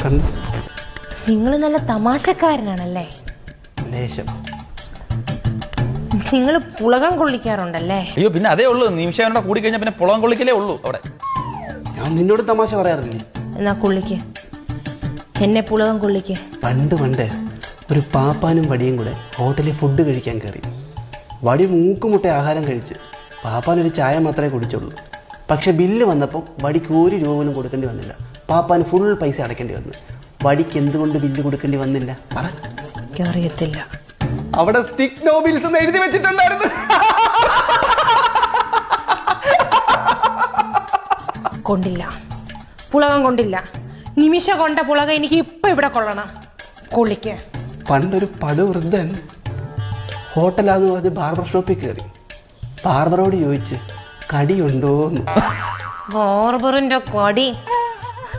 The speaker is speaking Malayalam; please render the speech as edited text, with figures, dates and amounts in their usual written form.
കണ്ടു. നിങ്ങൾ നല്ല തമാശക്കാരനാണല്ലേ? ലേശം. നിങ്ങൾ പുളകം കൊള്ളിക്കാറുണ്ടല്ലേ? അയ്യോ പിന്നെ അതേ ഉള്ളൂ. നിമിഷം കൂടി കഴിഞ്ഞാൽ പിന്നെ പുളകം കൊള്ളിക്കലേ ഉള്ളൂ അവിടെ. ഞാൻ നിന്നോട് തമാശ പറയാറില്ലേ? എന്നാ കൊള്ളിക്ക്, എന്നെ പുളകം കൊള്ളിക്ക്. പണ്ട് ഒരു പാപ്പാനും വടിയും കൂടെ ഹോട്ടലിൽ ഫുഡ് കഴിക്കാൻ കയറി. വടി മൂക്കുമുട്ട ആഹാരം കഴിച്ച് പാപ്പാനൊരു ചായ മാത്രമേ കുടിച്ചുള്ളൂ. പക്ഷെ ബില്ല് വന്നപ്പോൾ വടിക്ക് 1 രൂപ പോലും കൊടുക്കേണ്ടി വന്നില്ല. പാപ്പാന് ഫുൾ പൈസ അടയ്ക്കേണ്ടി വന്നു. വടിക്ക് എന്തുകൊണ്ട് ബില്ല് കൊടുക്കേണ്ടി വന്നില്ല? പറ. അറിയത്തില്ല. അവിടെ സ്റ്റിക്ക് നോ ബിൽസ് എന്ന് എഴുതി വെച്ചിട്ടുണ്ടായിരുന്നു. കൊണ്ടില്ല, പുളകം കൊണ്ടില്ല. നിമിഷ കൊണ്ട പുളകം എനിക്ക് ഇപ്പൊ ഇവിടെ കൊള്ളണം. കൊള്ളിക്ക്. പണ്ടൊരു പടുവൃദ്ധൻ ഹോട്ടലാന്ന് പറഞ്ഞ് ബാർബർ ഷോപ്പിൽ കയറി. ബാർബറോട് ചോദിച്ച് കടിയുണ്ടോന്ന്. ബാർബറിന്റെ കടി